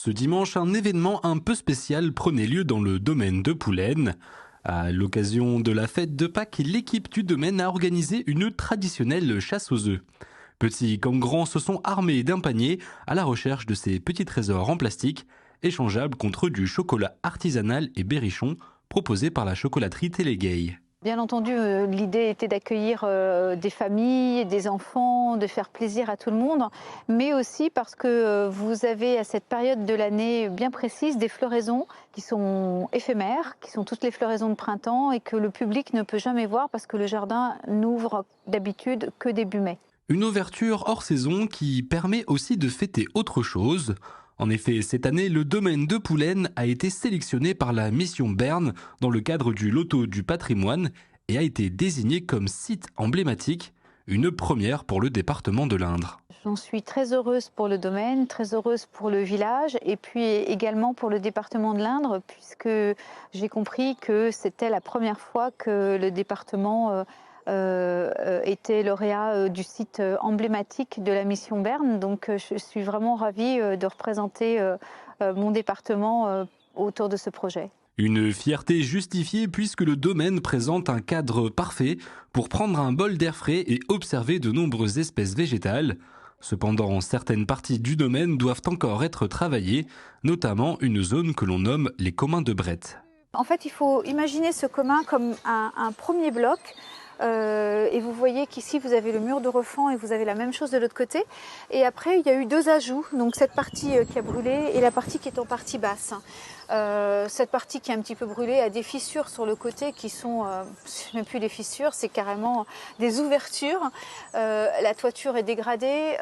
Ce dimanche, un événement un peu spécial prenait lieu dans le domaine de Poulaine. À l'occasion de la fête de Pâques, l'équipe du domaine a organisé une traditionnelle chasse aux œufs. Petits comme grands se sont armés d'un panier à la recherche de ces petits trésors en plastique, échangeables contre du chocolat artisanal et berrichon proposé par la chocolaterie Télégueille. Bien entendu, l'idée était d'accueillir des familles, des enfants, de faire plaisir à tout le monde, mais aussi parce que vous avez à cette période de l'année bien précise des floraisons qui sont éphémères, qui sont toutes les floraisons de printemps et que le public ne peut jamais voir parce que le jardin n'ouvre d'habitude que début mai. Une ouverture hors saison qui permet aussi de fêter autre chose. En effet, cette année, le domaine de Poulaine a été sélectionné par la mission Berne dans le cadre du Loto du patrimoine et a été désigné comme site emblématique, une première pour le département de l'Indre. J'en suis très heureuse pour le domaine, très heureuse pour le village et puis également pour le département de l'Indre puisque j'ai compris que c'était la première fois que le département était lauréat du site emblématique de la mission Berne. Donc je suis vraiment ravie de représenter mon département autour de ce projet. Une fierté justifiée puisque le domaine présente un cadre parfait pour prendre un bol d'air frais et observer de nombreuses espèces végétales. Cependant, certaines parties du domaine doivent encore être travaillées, notamment une zone que l'on nomme les communs de Brette. En fait, il faut imaginer ce commun comme un premier bloc. Et vous voyez qu'ici vous avez le mur de refend et vous avez la même chose de l'autre côté. Et après il y a eu deux ajouts, donc cette partie qui a brûlé et la partie qui est en partie basse. Cette partie qui est un petit peu brûlée a des fissures sur le côté qui sont, même plus des fissures, c'est carrément des ouvertures. La toiture est dégradée.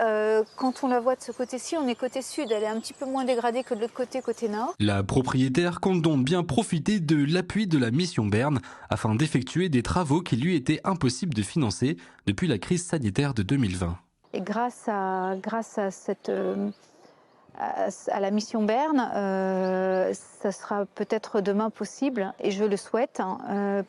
Quand on la voit de ce côté-ci, on est côté sud, elle est un petit peu moins dégradée que de l'autre côté nord. La propriétaire compte donc bien profiter de l'appui de la mission Berne afin d'effectuer des travaux qui lui étaient impossible de financer depuis la crise sanitaire de 2020. Et grâce à la mission Berne, ça sera peut-être demain possible, et je le souhaite,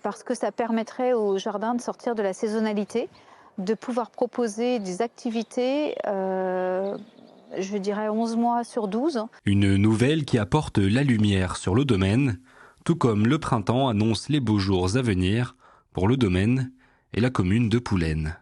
parce que ça permettrait au jardin de sortir de la saisonnalité, de pouvoir proposer des activités, je dirais 11 mois sur 12. Une nouvelle qui apporte la lumière sur le domaine, tout comme le printemps annonce les beaux jours à venir pour le domaine et la commune de Poulaine.